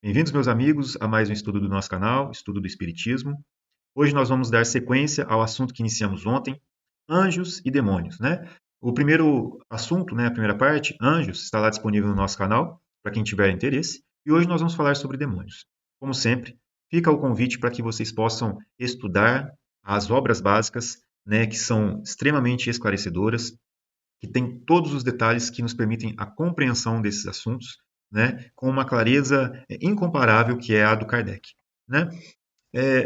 Bem-vindos, meus amigos, a mais um estudo do nosso canal, Estudo do Espiritismo. Hoje nós vamos dar sequência ao assunto que iniciamos ontem, anjos e demônios, né? O primeiro assunto, né, a primeira parte, anjos, está lá disponível no nosso canal, para quem tiver interesse. E hoje nós vamos falar sobre demônios. Como sempre, fica o convite para que vocês possam estudar as obras básicas, né, que são extremamente esclarecedoras, que tem todos os detalhes que nos permitem a compreensão desses assuntos, né, com uma clareza incomparável que é a do Kardec. Né?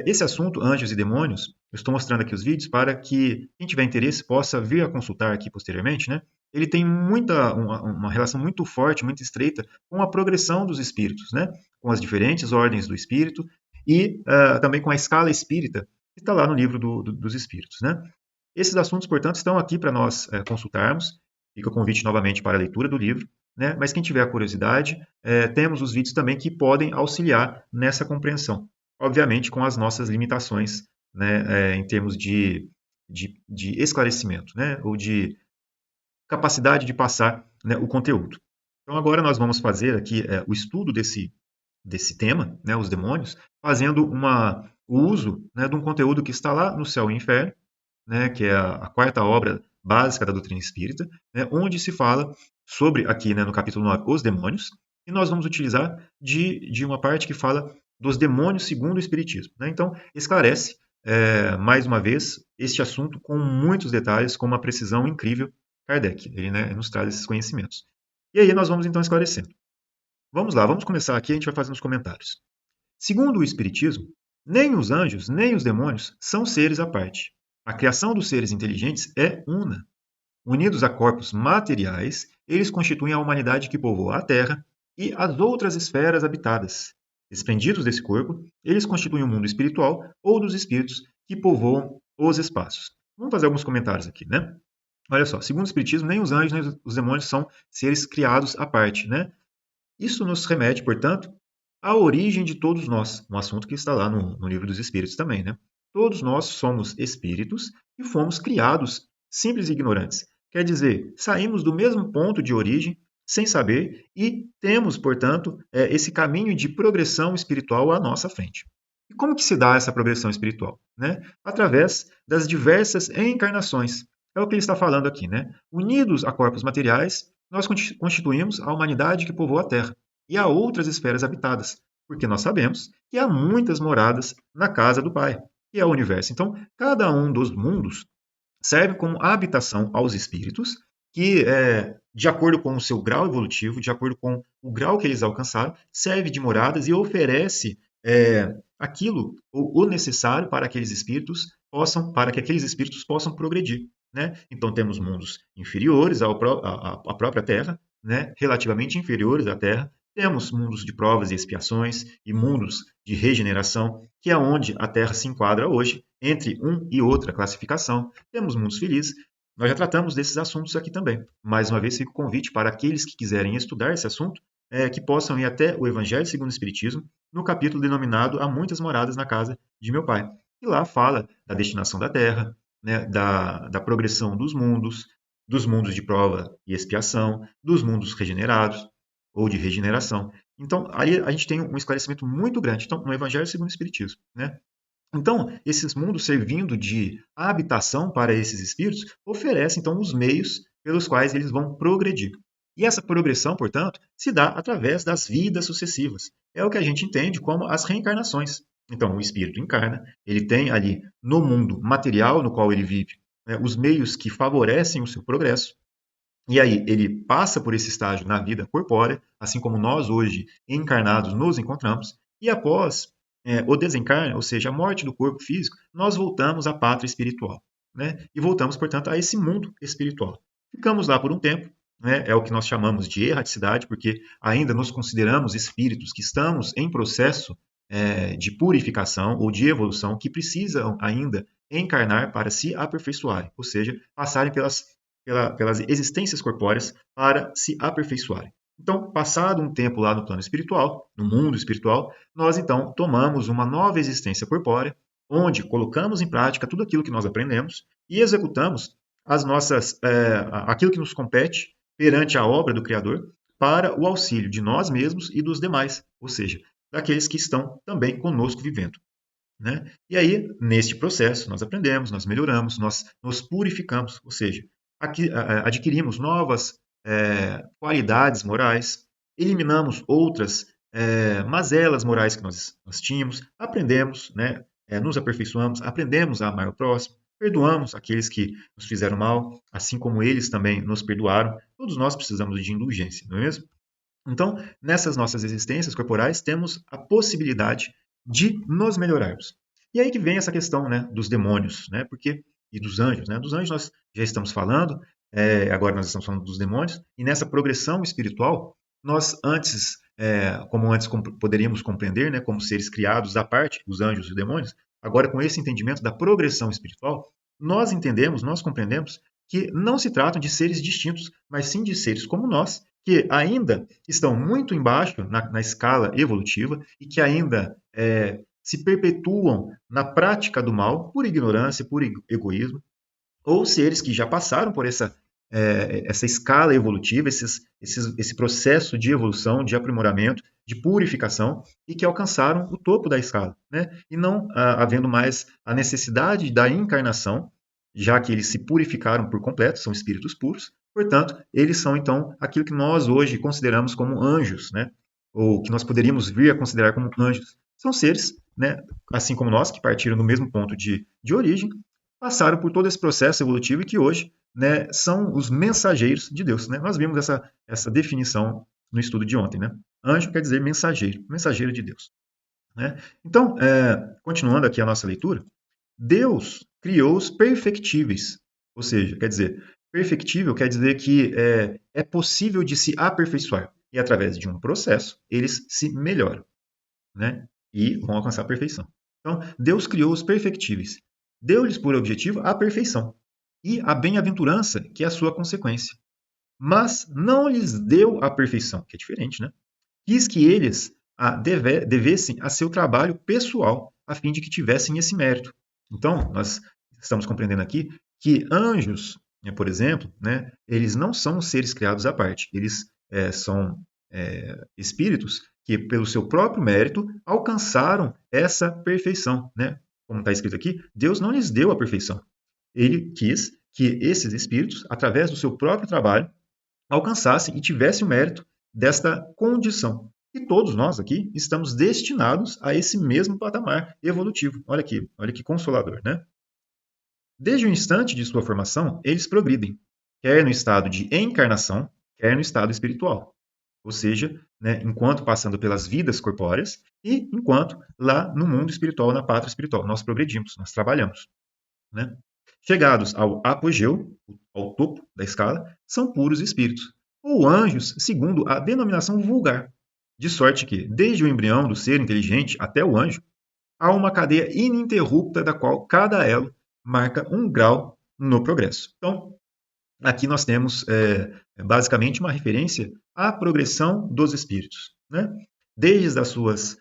Esse assunto, anjos e demônios, eu estou mostrando aqui os vídeos para que quem tiver interesse possa vir a consultar aqui posteriormente. Né? Ele tem uma relação muito forte, muito estreita com a progressão dos espíritos, né? Com as diferentes ordens do espírito e também com a escala espírita que está lá no livro dos espíritos. Né? Esses assuntos, portanto, estão aqui para nós consultarmos. Fica o convite novamente para a leitura do livro. Né? Mas quem tiver curiosidade, temos os vídeos também que podem auxiliar nessa compreensão. Obviamente, com as nossas limitações, né, em termos de esclarecimento, né, ou de capacidade de passar, né, o conteúdo. Então, agora nós vamos fazer aqui o estudo desse tema, né, os demônios, fazendo o uso, né, de um conteúdo que está lá no Céu e Inferno, né, que é a quarta obra básica da doutrina espírita, né, onde se fala sobre, aqui, né, no capítulo 9, os demônios, e nós vamos utilizar de uma parte que fala dos demônios segundo o Espiritismo. Né? Então, esclarece, mais uma vez, este assunto com muitos detalhes, com uma precisão incrível, Kardec. Ele, né, nos traz esses conhecimentos. E aí nós vamos então esclarecendo. Vamos lá, vamos começar aqui, a gente vai fazendo os comentários. Segundo o Espiritismo, nem os anjos, nem os demônios são seres à parte. A criação dos seres inteligentes é una. Unidos a corpos materiais, eles constituem a humanidade que povoa a Terra e as outras esferas habitadas. Desprendidos desse corpo, eles constituem o mundo espiritual ou dos espíritos que povoam os espaços. Vamos fazer alguns comentários aqui, né? Olha só, segundo o Espiritismo, nem os anjos nem os demônios são seres criados à parte, né? Isso nos remete, portanto, à origem de todos nós, um assunto que está lá no Livro dos Espíritos também, né? Todos nós somos espíritos e fomos criados simples e ignorantes. Quer dizer, saímos do mesmo ponto de origem sem saber e temos, portanto, esse caminho de progressão espiritual à nossa frente. E como que se dá essa progressão espiritual? Né? Através das diversas encarnações. É o que ele está falando aqui, né? Unidos a corpos materiais, nós constituímos a humanidade que povoa a Terra e a outras esferas habitadas, porque nós sabemos que há muitas moradas na casa do Pai, que é o universo. Então, cada um dos mundos serve como habitação aos espíritos, que, de acordo com o seu grau evolutivo, de acordo com o grau que eles alcançaram, serve de moradas e oferece aquilo, o necessário para aqueles espíritos para que aqueles espíritos possam progredir. Né? Então temos mundos inferiores à própria Terra, né? Relativamente inferiores à Terra. Temos mundos de provas e expiações e mundos de regeneração, que é onde a Terra se enquadra hoje, entre um e outra classificação. Temos mundos felizes. Nós já tratamos desses assuntos aqui também. Mais uma vez, fica o convite para aqueles que quiserem estudar esse assunto, que possam ir até o Evangelho segundo o Espiritismo, no capítulo denominado Há Muitas Moradas na Casa de Meu Pai. E lá fala da destinação da Terra, né, da progressão dos mundos de prova e expiação, dos mundos regenerados ou de regeneração. Então, aí a gente tem um esclarecimento muito grande. Então, no Evangelho segundo o Espiritismo. Né? Então, esses mundos servindo de habitação para esses espíritos, oferecem então os meios pelos quais eles vão progredir. E essa progressão, portanto, se dá através das vidas sucessivas. É o que a gente entende como as reencarnações. Então, o espírito encarna, ele tem ali no mundo material no qual ele vive, né, os meios que favorecem o seu progresso. E aí ele passa por esse estágio na vida corpórea, assim como nós hoje encarnados nos encontramos, e após o desencarne, ou seja, a morte do corpo físico, nós voltamos à pátria espiritual. Né? E voltamos, portanto, a esse mundo espiritual. Ficamos lá por um tempo, né? É o que nós chamamos de erraticidade, porque ainda nos consideramos espíritos que estamos em processo de purificação ou de evolução, que precisam ainda encarnar para se aperfeiçoarem, ou seja, passarem pelas existências corpóreas para se aperfeiçoarem. Então, passado um tempo lá no plano espiritual, no mundo espiritual, nós então tomamos uma nova existência corpórea, onde colocamos em prática tudo aquilo que nós aprendemos e executamos aquilo que nos compete perante a obra do Criador para o auxílio de nós mesmos e dos demais. Ou seja, daqueles que estão também conosco vivendo, né? E aí, neste processo, nós aprendemos, nós melhoramos, nós nos purificamos, ou seja, aqui, adquirimos novas qualidades morais, eliminamos outras mazelas morais que nós tínhamos, aprendemos, né, nos aperfeiçoamos, aprendemos a amar o próximo, perdoamos aqueles que nos fizeram mal, assim como eles também nos perdoaram. Todos nós precisamos de indulgência, não é mesmo? Então, nessas nossas existências corporais, temos a possibilidade de nos melhorarmos. E aí que vem essa questão, né, dos demônios, né, porque, e dos anjos. Né? Dos anjos nós já estamos falando, agora nós estamos falando dos demônios, e nessa progressão espiritual, nós antes, como antes poderíamos compreender, né, como seres criados à parte, os anjos e os demônios, agora com esse entendimento da progressão espiritual, nós entendemos, nós compreendemos que não se tratam de seres distintos, mas sim de seres como nós, que ainda estão muito embaixo na escala evolutiva e que ainda se perpetuam na prática do mal por ignorância, por egoísmo, ou seres que já passaram por essa escala evolutiva, esse processo de evolução, de aprimoramento, de purificação, e que alcançaram o topo da escala, né? E não havendo mais a necessidade da encarnação, já que eles se purificaram por completo, são espíritos puros, portanto, eles são então aquilo que nós hoje consideramos como anjos, né? Ou que nós poderíamos vir a considerar como anjos. São seres, né, assim como nós, que partiram do mesmo ponto de origem, passaram por todo esse processo evolutivo e que hoje, né, são os mensageiros de Deus. Né? Nós vimos essa definição no estudo de ontem. Né? Anjo quer dizer mensageiro, mensageiro de Deus. Né? Então, continuando aqui a nossa leitura, Deus criou os perfectíveis, ou seja, quer dizer, perfectível quer dizer que é possível de se aperfeiçoar e através de um processo eles se melhoram, né? E vão alcançar a perfeição. Então, Deus criou os perfectíveis, deu-lhes por objetivo a perfeição e a bem-aventurança, que é a sua consequência. Mas não lhes deu a perfeição, que é diferente, né? Quis que eles devessem a seu trabalho pessoal, a fim de que tivessem esse mérito. Então, nós estamos compreendendo aqui que anjos, né, por exemplo, né, eles não são seres criados à parte, eles são espíritos que, pelo seu próprio mérito, alcançaram essa perfeição. Né? Como está escrito aqui, Deus não lhes deu a perfeição. Ele quis que esses espíritos, através do seu próprio trabalho, alcançassem e tivessem o mérito desta condição. E todos nós aqui estamos destinados a esse mesmo patamar evolutivo. Olha que consolador, né? Desde o instante de sua formação, eles progridem, quer no estado de encarnação, quer no estado espiritual. Ou seja, né, enquanto passando pelas vidas corpóreas e enquanto lá no mundo espiritual, na pátria espiritual, nós progredimos, nós trabalhamos. Né? Chegados ao apogeu, ao topo da escala, são puros espíritos, ou anjos, segundo a denominação vulgar. De sorte que, desde o embrião do ser inteligente até o anjo, há uma cadeia ininterrupta da qual cada elo marca um grau no progresso. Então, aqui nós temos basicamente uma referência à progressão dos espíritos. Né? Desde as suas,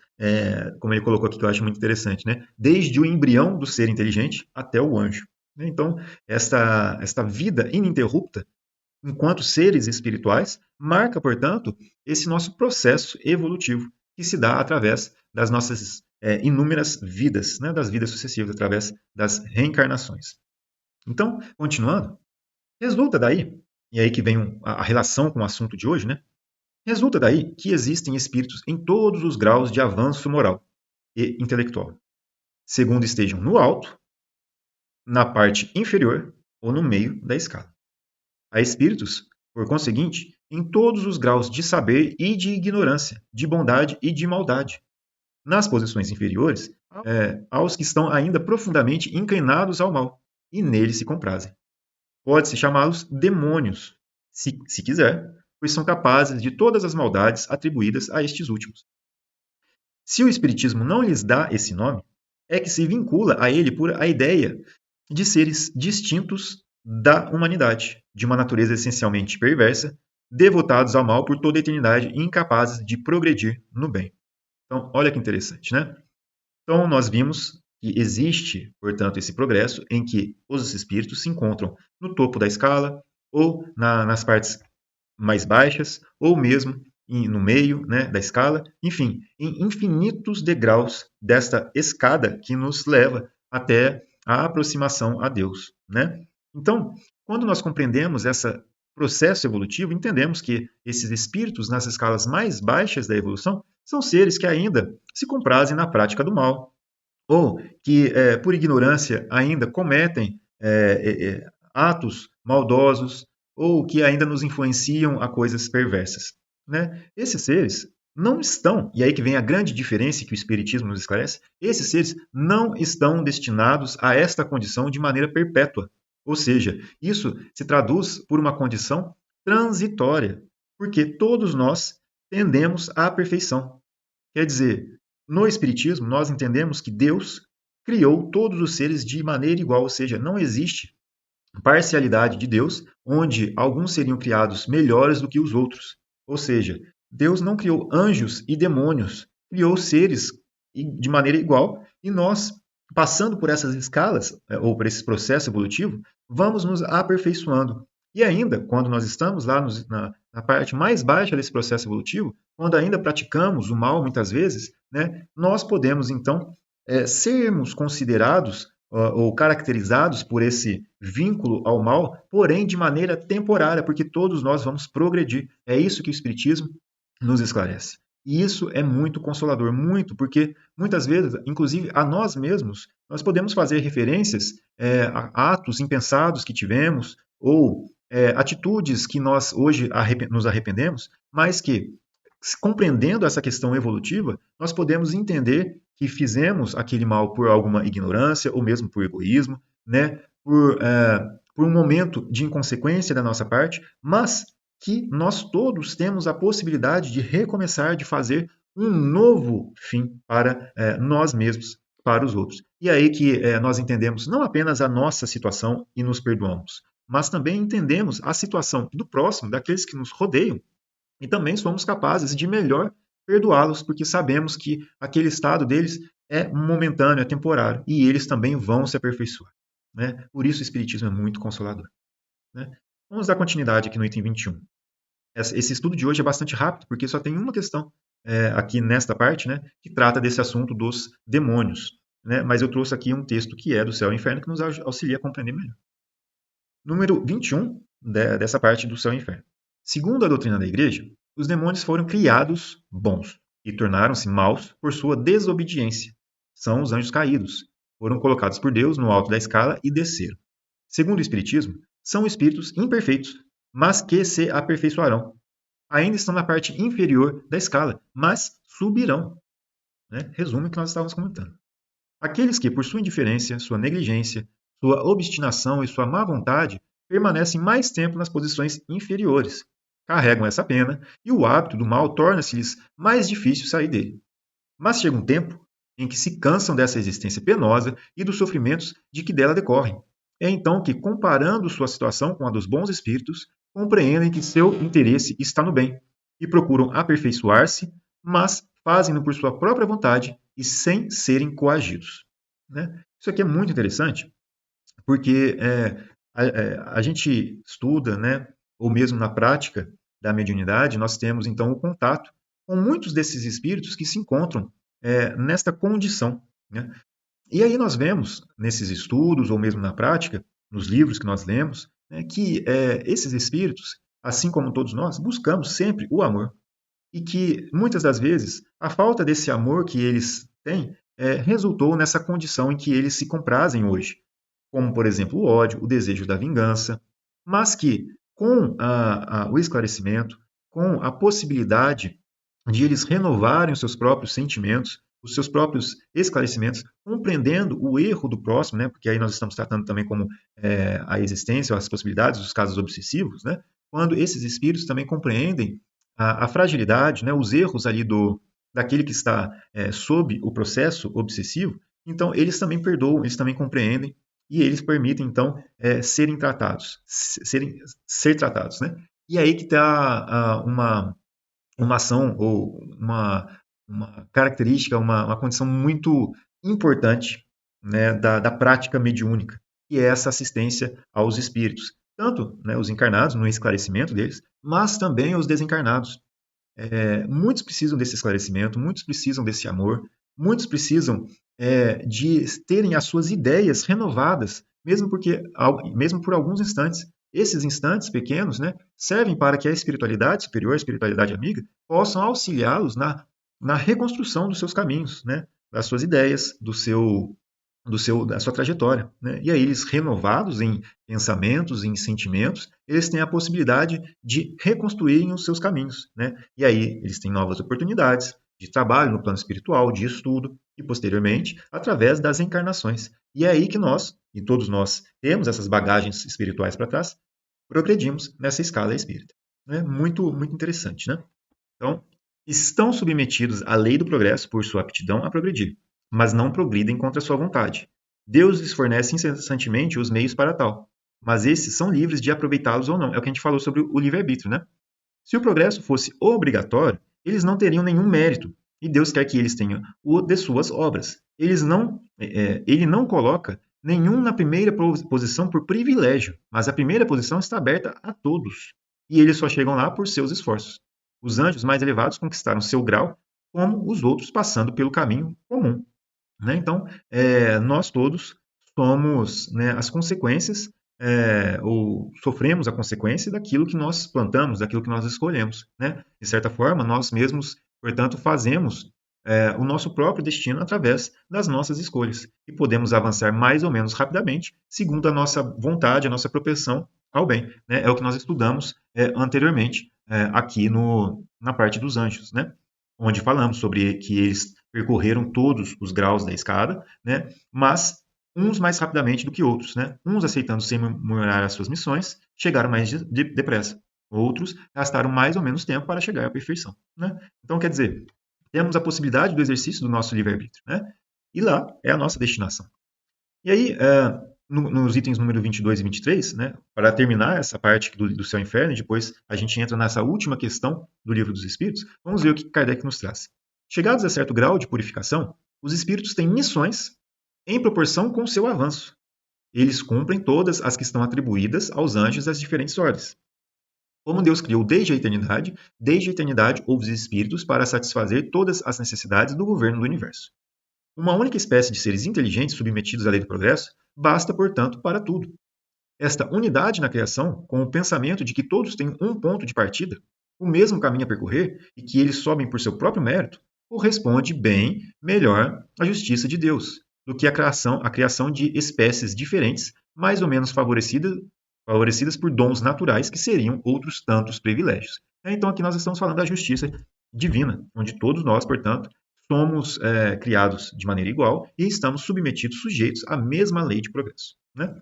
como ele colocou aqui, que eu acho muito interessante, né? Desde o embrião do ser inteligente até o anjo. Né? Então, esta vida ininterrupta, enquanto seres espirituais, marca, portanto, esse nosso processo evolutivo, que se dá através das nossas inúmeras vidas, né? Das vidas sucessivas, através das reencarnações. Então, continuando, resulta daí, e aí que vem a relação com o assunto de hoje, né? Resulta daí que existem espíritos em todos os graus de avanço moral e intelectual, segundo estejam no alto, na parte inferior ou no meio da escala. Há espíritos, por conseguinte, em todos os graus de saber e de ignorância, de bondade e de maldade. Nas posições inferiores, aos que estão ainda profundamente inclinados ao mal, e nele se comprazem. Pode-se chamá-los demônios, se quiser, pois são capazes de todas as maldades atribuídas a estes últimos. Se o Espiritismo não lhes dá esse nome, é que se vincula a ele por a ideia de seres distintos da humanidade, de uma natureza essencialmente perversa, devotados ao mal por toda a eternidade e incapazes de progredir no bem. Então, olha que interessante, né? Então, nós vimos que existe, portanto, esse progresso em que os espíritos se encontram no topo da escala ou nas partes mais baixas, ou mesmo no meio, né, da escala, enfim, em infinitos degraus desta escada que nos leva até a aproximação a Deus, né? Então, quando nós compreendemos esse processo evolutivo, entendemos que esses espíritos nas escalas mais baixas da evolução são seres que ainda se comprazem na prática do mal, ou que, por ignorância, ainda cometem atos maldosos, ou que ainda nos influenciam a coisas perversas, né? Esses seres não estão, e aí que vem a grande diferença que o Espiritismo nos esclarece, esses seres não estão destinados a esta condição de maneira perpétua. Ou seja, isso se traduz por uma condição transitória, porque todos nós tendemos à perfeição. Quer dizer, no Espiritismo, nós entendemos que Deus criou todos os seres de maneira igual, ou seja, não existe parcialidade de Deus, onde alguns seriam criados melhores do que os outros. Ou seja, Deus não criou anjos e demônios, criou seres de maneira igual, e nós, passando por essas escalas, ou por esse processo evolutivo, vamos nos aperfeiçoando. E ainda, quando nós estamos lá na parte mais baixa desse processo evolutivo, quando ainda praticamos o mal muitas vezes, né, nós podemos então sermos considerados ou caracterizados por esse vínculo ao mal, porém de maneira temporária, porque todos nós vamos progredir. É isso que o Espiritismo nos esclarece. E isso é muito consolador, muito, porque muitas vezes, inclusive a nós mesmos, nós podemos fazer referências a atos impensados que tivemos, ou atitudes que nós hoje nos arrependemos, mas que, compreendendo essa questão evolutiva, nós podemos entender que fizemos aquele mal por alguma ignorância ou mesmo por egoísmo, né? Por um momento de inconsequência da nossa parte, mas que nós todos temos a possibilidade de recomeçar, de fazer um novo fim para nós mesmos, para os outros. E é aí que nós entendemos não apenas a nossa situação e nos perdoamos, mas também entendemos a situação do próximo, daqueles que nos rodeiam, e também somos capazes de melhor perdoá-los, porque sabemos que aquele estado deles é momentâneo, é temporário, e eles também vão se aperfeiçoar. Né? Por isso o Espiritismo é muito consolador. Né? Vamos dar continuidade aqui no item 21. Esse estudo de hoje é bastante rápido, porque só tem uma questão aqui nesta parte, né, que trata desse assunto dos demônios. Né? Mas eu trouxe aqui um texto que é do Céu e Inferno, que nos auxilia a compreender melhor. Número 21 dessa parte do Céu e Inferno. Segundo a doutrina da Igreja, os demônios foram criados bons e tornaram-se maus por sua desobediência. São os anjos caídos. Foram colocados por Deus no alto da escala e desceram. Segundo o Espiritismo, são espíritos imperfeitos, mas que se aperfeiçoarão. Ainda estão na parte inferior da escala, mas subirão. Né? Resumo o que nós estávamos comentando. Aqueles que, por sua indiferença, sua negligência, sua obstinação e sua má vontade, permanecem mais tempo nas posições inferiores, carregam essa pena e o hábito do mal torna-se-lhes mais difícil sair dele. Mas chega um tempo em que se cansam dessa existência penosa e dos sofrimentos de que dela decorrem. É então que, comparando sua situação com a dos bons espíritos, compreendem que seu interesse está no bem e procuram aperfeiçoar-se, mas fazem-no por sua própria vontade e sem serem coagidos. Né? Isso aqui é muito interessante, porque a gente estuda, né, ou mesmo na prática da mediunidade, nós temos então o contato com muitos desses espíritos que se encontram nesta condição. Né? E aí nós vemos nesses estudos, ou mesmo na prática, nos livros que nós lemos, né, que esses espíritos, assim como todos nós, buscamos sempre o amor. E que, muitas das vezes, a falta desse amor que eles têm resultou nessa condição em que eles se comprazem hoje, como, por exemplo, o ódio, o desejo da vingança, mas que, com o esclarecimento, com a possibilidade de eles renovarem os seus próprios sentimentos, os seus próprios esclarecimentos, compreendendo o erro do próximo, né? Porque aí nós estamos tratando também como a existência, as possibilidades dos casos obsessivos, né? Quando esses espíritos também compreendem a fragilidade, né? Os erros ali daquele que está sob o processo obsessivo, então eles também perdoam, eles também compreendem e eles permitem então serem tratados, ser tratados, né? E aí que está uma ação ou uma característica, uma condição muito importante, né, da prática mediúnica, que é essa assistência aos espíritos, tanto, né, os encarnados no esclarecimento deles, mas também os desencarnados. muitos precisam desse esclarecimento, muitos precisam desse amor, muitos precisam de terem as suas ideias renovadas, mesmo por alguns instantes. Esses instantes pequenos, né, servem para que a espiritualidade superior, a espiritualidade amiga, possam auxiliá-los na reconstrução dos seus caminhos, né, das suas ideias, da sua trajetória. Né? E aí eles, renovados em pensamentos, em sentimentos, eles têm a possibilidade de reconstruírem os seus caminhos. Né? E aí eles têm novas oportunidades de trabalho no plano espiritual, de estudo, e posteriormente, através das encarnações. E é aí que nós, e todos nós, temos essas bagagens espirituais para trás, progredimos nessa escala espírita. Né? Muito, muito interessante. Né? Então, estão submetidos à lei do progresso por sua aptidão a progredir, mas não progridem contra sua vontade. Deus lhes fornece incessantemente os meios para tal, mas esses são livres de aproveitá-los ou não. É o que a gente falou sobre o livre-arbítrio, né? Se o progresso fosse obrigatório, eles não teriam nenhum mérito, e Deus quer que eles tenham o de suas obras. Ele não coloca nenhum na primeira posição por privilégio, mas a primeira posição está aberta a todos, e eles só chegam lá por seus esforços. Os anjos mais elevados conquistaram seu grau, como os outros passando pelo caminho comum. Né? Então, nós todos somos, né, as consequências, ou sofremos a consequência daquilo que nós plantamos, daquilo que nós escolhemos. Né? De certa forma, nós mesmos, portanto, fazemos o nosso próprio destino através das nossas escolhas. E podemos avançar mais ou menos rapidamente, segundo a nossa vontade, a nossa propensão ao bem. Né? É o que nós estudamos anteriormente, aqui na parte dos anjos, né? Onde falamos sobre que eles percorreram todos os graus da escada, né? Mas uns mais rapidamente do que outros, né? Uns aceitando sem murmurar as suas missões, chegaram mais depressa. Outros gastaram mais ou menos tempo para chegar à perfeição, né? Então, quer dizer, temos a possibilidade do exercício do nosso livre-arbítrio, né? E lá é a nossa destinação. E aí, nos itens número 22 e 23, né, para terminar essa parte do céu e inferno, e depois a gente entra nessa última questão do livro dos Espíritos, vamos ver o que Kardec nos traz. Chegados a certo grau de purificação, os espíritos têm missões em proporção com o seu avanço. Eles cumprem todas as que estão atribuídas aos anjos das diferentes ordens. Como Deus criou desde a eternidade houve os espíritos para satisfazer todas as necessidades do governo do universo. Uma única espécie de seres inteligentes submetidos à lei do progresso basta, portanto, para tudo. Esta unidade na criação, com o pensamento de que todos têm um ponto de partida, o mesmo caminho a percorrer e que eles sobem por seu próprio mérito, corresponde bem melhor à justiça de Deus do que a criação de espécies diferentes, mais ou menos favorecidas por dons naturais que seriam outros tantos privilégios. Então aqui nós estamos falando da justiça divina, onde todos nós, portanto, somos criados de maneira igual e estamos submetidos, sujeitos à mesma lei de progresso. Né?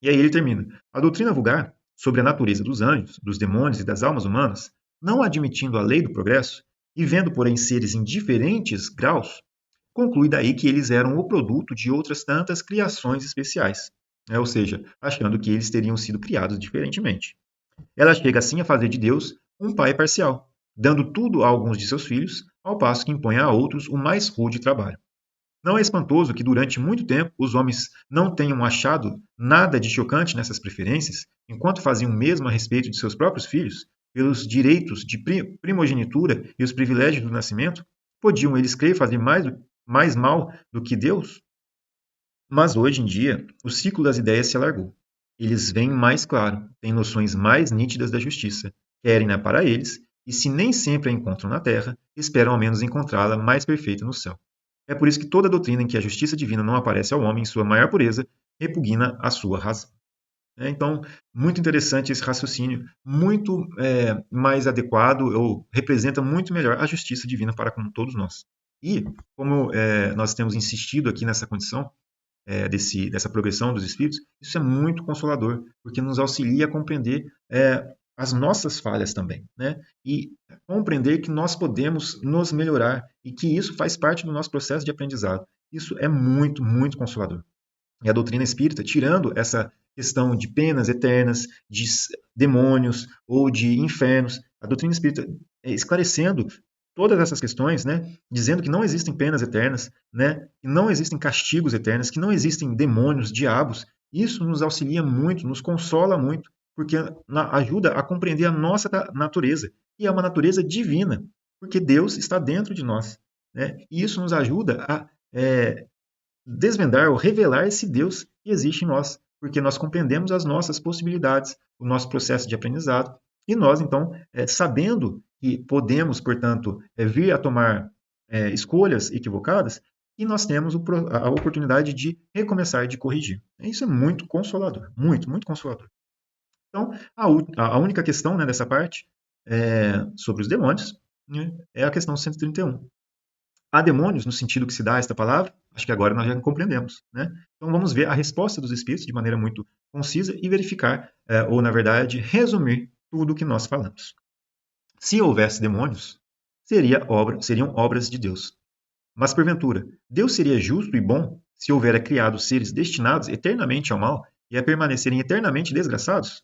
E aí ele termina. A doutrina vulgar sobre a natureza dos anjos, dos demônios e das almas humanas, não admitindo a lei do progresso, e vendo, porém, seres em diferentes graus, conclui daí que eles eram o produto de outras tantas criações especiais, né? Ou seja, achando que eles teriam sido criados diferentemente. Ela chega assim a fazer de Deus um pai parcial, dando tudo a alguns de seus filhos, ao passo que impõe a outros o mais rude trabalho. Não é espantoso que durante muito tempo os homens não tenham achado nada de chocante nessas preferências, enquanto faziam o mesmo a respeito de seus próprios filhos, pelos direitos de primogenitura e os privilégios do nascimento? Podiam eles crer fazer mais mal do que Deus? Mas hoje em dia, o ciclo das ideias se alargou. Eles veem mais claro, têm noções mais nítidas da justiça, querem-na para eles, e se nem sempre a encontram na terra, esperam ao menos encontrá-la mais perfeita no céu. É por isso que toda doutrina em que a justiça divina não aparece ao homem em sua maior pureza repugna a sua razão. Então, muito interessante esse raciocínio, muito mais adequado, ou representa muito melhor a justiça divina para com todos nós. E, como nós temos insistido aqui nessa condição, dessa progressão dos espíritos, isso é muito consolador, porque nos auxilia a compreender as nossas falhas também, né? E compreender que nós podemos nos melhorar e que isso faz parte do nosso processo de aprendizado. Isso é muito, muito consolador. E a doutrina espírita, tirando essa questão de penas eternas, de demônios ou de infernos, a doutrina espírita esclarecendo todas essas questões, né, dizendo que não existem penas eternas, né, que não existem castigos eternos, que não existem demônios, diabos, isso nos auxilia muito, nos consola muito, porque ajuda a compreender a nossa natureza e é uma natureza divina, porque Deus está dentro de nós, né? E isso nos ajuda a desvendar ou revelar esse Deus que existe em nós, porque nós compreendemos as nossas possibilidades, o nosso processo de aprendizado, e nós, então, sabendo que podemos, portanto, vir a tomar escolhas equivocadas, e nós temos a oportunidade de recomeçar, de corrigir. Isso é muito consolador, muito, muito consolador. Então, a única questão, né, dessa parte sobre os demônios, né, é a questão 131. Há demônios no sentido que se dá a esta palavra? Acho que agora nós já compreendemos, né? Então vamos ver a resposta dos espíritos de maneira muito concisa e verificar, ou na verdade, resumir tudo o que nós falamos. Se houvesse demônios, seriam obras de Deus. Mas porventura, Deus seria justo e bom se houvera criado seres destinados eternamente ao mal e a permanecerem eternamente desgraçados?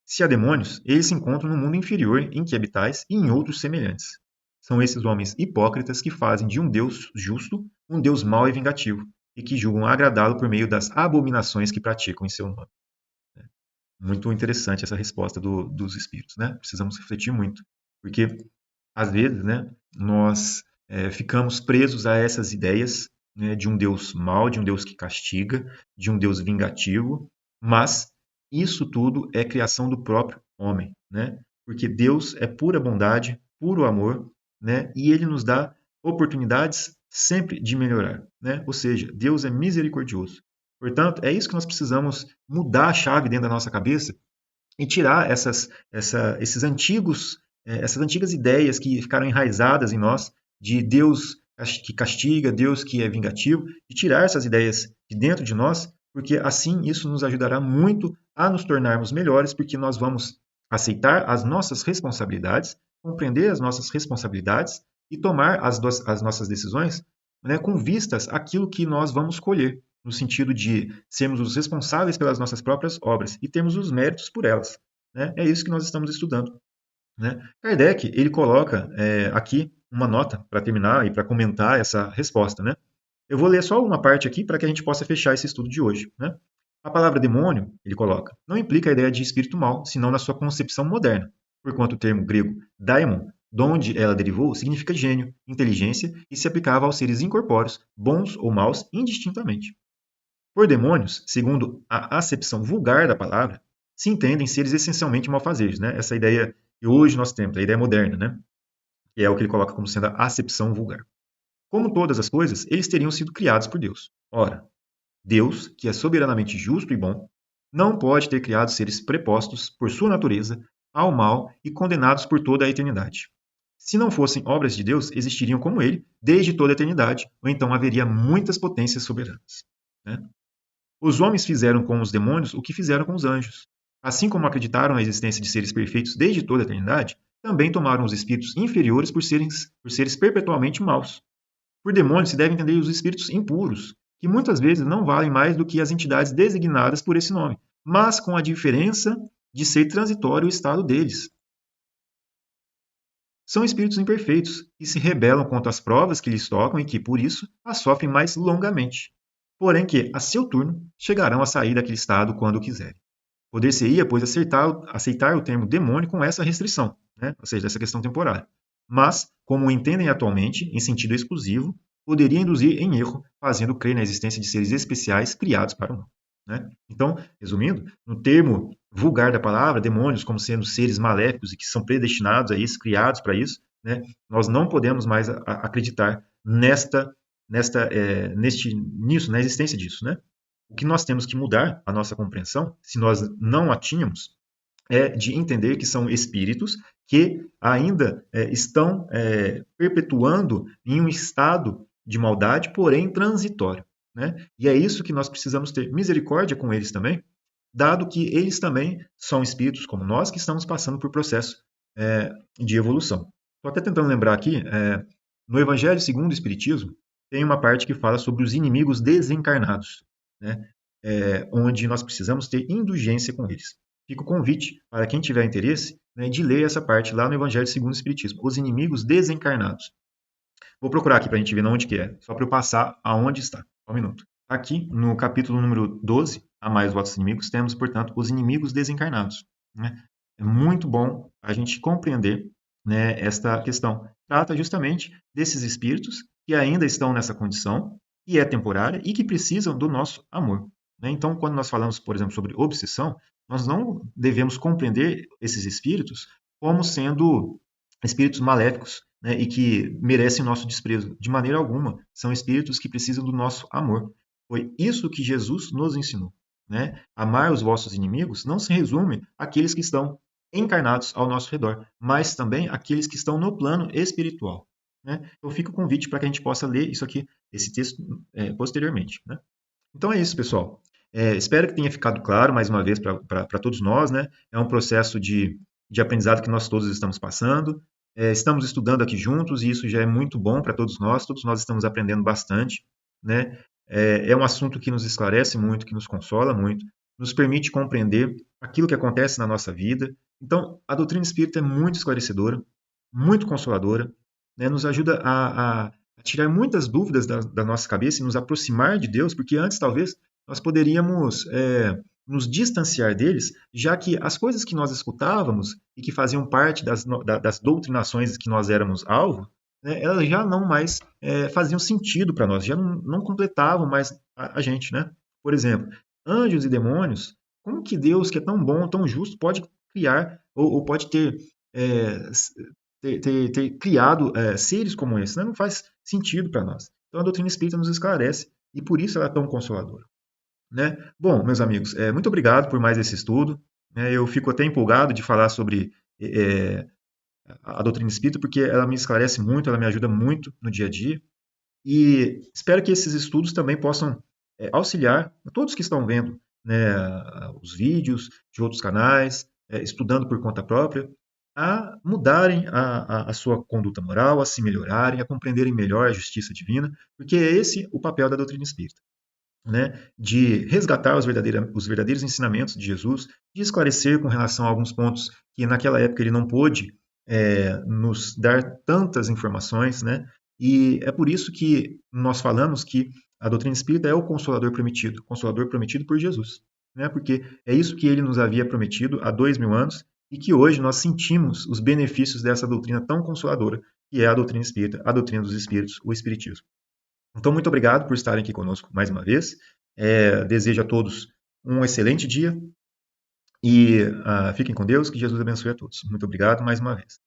Se há demônios, eles se encontram no mundo inferior em que habitais e em outros semelhantes. São esses homens hipócritas que fazem de um Deus justo um Deus mau e vingativo, e que julgam agradá-lo por meio das abominações que praticam em seu nome. Muito interessante essa resposta dos espíritos, né? Precisamos refletir muito, porque às vezes, né, nós ficamos presos a essas ideias, né, de um Deus mau, de um Deus que castiga, de um Deus vingativo, mas isso tudo é criação do próprio homem, né? Porque Deus é pura bondade, puro amor, né? E ele nos dá oportunidades sempre de melhorar, né? Ou seja, Deus é misericordioso. Portanto, é isso que nós precisamos mudar a chave dentro da nossa cabeça e tirar essas antigas ideias que ficaram enraizadas em nós de Deus que castiga, Deus que é vingativo, e tirar essas ideias de dentro de nós, porque assim isso nos ajudará muito a nos tornarmos melhores, porque nós vamos aceitar as nossas responsabilidades, compreender as nossas responsabilidades e tomar as nossas decisões, né, com vistas àquilo que nós vamos colher, no sentido de sermos os responsáveis pelas nossas próprias obras e termos os méritos por elas, né? É isso que nós estamos estudando, né? Kardec, ele coloca aqui uma nota para terminar e para comentar essa resposta, né? Eu vou ler só uma parte aqui para que a gente possa fechar esse estudo de hoje, né? A palavra demônio, ele coloca, não implica a ideia de espírito mau, senão na sua concepção moderna, porquanto o termo grego daimon, de onde ela derivou, significa gênio, inteligência e se aplicava aos seres incorpóreos, bons ou maus, indistintamente. Por demônios, segundo a acepção vulgar da palavra, se entendem seres essencialmente malfazejos, né? Essa ideia que hoje nós temos, a ideia moderna, né? Que é o que ele coloca como sendo a acepção vulgar. Como todas as coisas, eles teriam sido criados por Deus. Ora, Deus, que é soberanamente justo e bom, não pode ter criado seres prepostos, por sua natureza, ao mal e condenados por toda a eternidade. Se não fossem obras de Deus, existiriam como ele, desde toda a eternidade, ou então haveria muitas potências soberanas, né? Os homens fizeram com os demônios o que fizeram com os anjos. Assim como acreditaram na existência de seres perfeitos desde toda a eternidade, também tomaram os espíritos inferiores por seres perpetualmente maus. Por demônios se deve entender os espíritos impuros, que muitas vezes não valem mais do que as entidades designadas por esse nome, mas com a diferença de ser transitório o estado deles. São espíritos imperfeitos, que se rebelam contra as provas que lhes tocam e que, por isso, as sofrem mais longamente. Porém que, a seu turno, chegarão a sair daquele estado quando quiserem. Poder-se-ia, pois, aceitar o termo demônio com essa restrição, né? Ou seja, essa questão temporária. Mas, como o entendem atualmente, em sentido exclusivo, poderia induzir em erro, fazendo crer na existência de seres especiais criados para o mal, né? Então, resumindo, no termo vulgar da palavra, demônios como sendo seres maléficos e que são predestinados a isso, criados para isso, né? Nós não podemos mais acreditar nisso, na existência disso, né? O que nós temos que mudar a nossa compreensão, se nós não a tínhamos, é de entender que são espíritos que ainda estão perpetuando em um estado de maldade, porém transitório, né? E é isso que nós precisamos ter misericórdia com eles também, dado que eles também são espíritos como nós que estamos passando por processo de evolução. Estou até tentando lembrar aqui, no Evangelho segundo o Espiritismo, tem uma parte que fala sobre os inimigos desencarnados, né? Onde nós precisamos ter indulgência com eles. Fica o convite para quem tiver interesse, né, de ler essa parte lá no Evangelho segundo o Espiritismo, os inimigos desencarnados. Vou procurar aqui para a gente ver onde que é, só para eu passar aonde está. Só um minuto. Aqui, no capítulo número 12, a mais votos inimigos, temos, portanto, os inimigos desencarnados, né? É muito bom a gente compreender né, esta questão. Trata justamente desses espíritos que ainda estão nessa condição, que é temporária e que precisam do nosso amor. Né? Então, quando nós falamos, por exemplo, sobre obsessão, nós não devemos compreender esses espíritos como sendo espíritos maléficos, né, e que merecem nosso desprezo. De maneira alguma, são espíritos que precisam do nosso amor. Foi isso que Jesus nos ensinou. Né? Amar os vossos inimigos não se resume àqueles que estão encarnados ao nosso redor, mas também aqueles que estão no plano espiritual. Né? Então fica o convite para que a gente possa ler isso aqui, esse texto, posteriormente. Né? Então é isso, pessoal. Espero que tenha ficado claro mais uma vez para todos nós. Né? É um processo de aprendizado que nós todos estamos passando. Estamos estudando aqui juntos e isso já é muito bom para todos nós estamos aprendendo bastante. Né? É um assunto que nos esclarece muito, que nos consola muito, nos permite compreender aquilo que acontece na nossa vida. Então, a doutrina espírita é muito esclarecedora, muito consoladora, né? Nos ajuda a tirar muitas dúvidas da nossa cabeça e nos aproximar de Deus, porque antes talvez nós poderíamos nos distanciar deles, já que as coisas que nós escutávamos e que faziam parte das doutrinações que nós éramos alvo, né, elas já não mais faziam sentido para nós, já não completavam mais a gente. Né? Por exemplo, anjos e demônios, como que Deus, que é tão bom, tão justo, pode criar ou pode é, ter criado seres como esse? Né? Não faz sentido para nós. Então a doutrina espírita nos esclarece e por isso ela é tão consoladora. Né? Bom, meus amigos, muito obrigado por mais esse estudo. Né? Eu fico até empolgado de falar sobre a doutrina espírita, porque ela me esclarece muito, ela me ajuda muito no dia a dia. E espero que esses estudos também possam auxiliar a todos que estão vendo, né, os vídeos de outros canais, estudando por conta própria, a mudarem a sua conduta moral, a se melhorarem, a compreenderem melhor a justiça divina, porque é esse o papel da doutrina espírita. Né, de resgatar os verdadeiros ensinamentos de Jesus, de esclarecer com relação a alguns pontos que naquela época ele não pôde nos dar tantas informações, né? E é por isso que nós falamos que a doutrina espírita é o consolador prometido por Jesus, né? Porque é isso que ele nos havia prometido há 2000 anos e que hoje nós sentimos os benefícios dessa doutrina tão consoladora, que é a doutrina espírita, a doutrina dos espíritos, o espiritismo. Então, muito obrigado por estarem aqui conosco mais uma vez. Desejo a todos um excelente dia e fiquem com Deus, que Jesus abençoe a todos. Muito obrigado mais uma vez.